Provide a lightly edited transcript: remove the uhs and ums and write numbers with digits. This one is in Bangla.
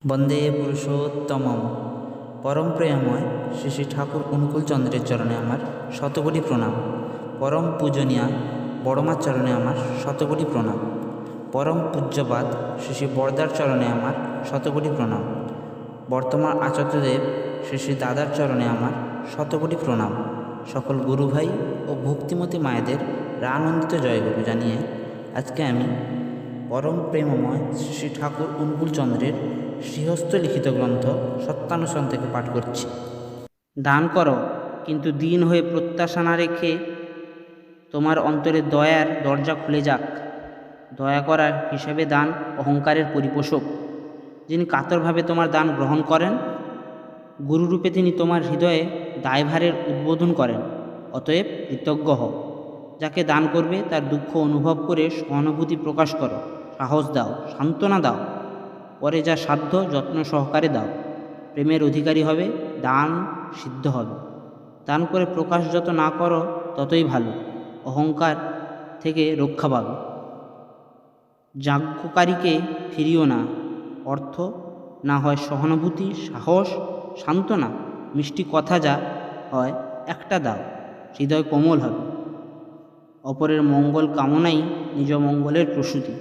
বন্দে পুরুষোত্তমম। পরম প্রেমময় শ্রী শ্রী ঠাকুর অনুকূলচন্দ্রের চরণে আমার শতকোটি প্রণাম। পরম পূজনীয়া বড়মার চরণে আমার শতকোটি প্রণাম। পরম পূজ্যপাদ শ্রী শ্রী বরদার চরণে আমার শতকোটি প্রণাম। বর্তমান আচার্যদেব শ্রী শ্রী দাদার চরণে আমার শতকোটি প্রণাম। সকল গুরুভাই ও ভক্তিমতী মায়েদের আনন্দিত জয়গুরু জানিয়ে আজকে আমি পরম প্রেমময় শ্রী শ্রী ঠাকুর অনুকূলচন্দ্রের শ্রীহস্ত লিখিত গ্রন্থ সত্যানুসরণ থেকে পাঠ করছি। দান করো, কিন্তু দিন হয়ে প্রত্যাশা না রেখে তোমার অন্তরে দয়ার দরজা খুলে যাক। দয়া করার হিসাবে দান অহংকারের পরিপোষক। যিনি কাতরভাবে তোমার দান গ্রহণ করেন, গুরুরূপে তিনি তোমার হৃদয়ে দায়ভারের উদ্বোধন করেন। অতএব কৃতজ্ঞ হও। যাকে দান করবে তার দুঃখ অনুভব করে সহানুভূতি প্রকাশ করো, সাহস দাও, সান্ত্বনা দাও। পরে যা সাধ্য যত্ন সহকারে দাও। প্রেমের অধিকারী হবে, দান সিদ্ধ হবে। দান করে প্রকাশ যত না করো ততই ভালো, অহংকার থেকে রক্ষা পাবে। যাজ্ঞকারীকে ফিরিও না। অর্থ না হয় সহানুভূতি, সাহস, সান্ত্বনা, মিষ্টি কথা যা হয় একটা দাও, হৃদয় কোমল হবে। অপরের মঙ্গল কামনাই নিজ মঙ্গলের প্রসূতি।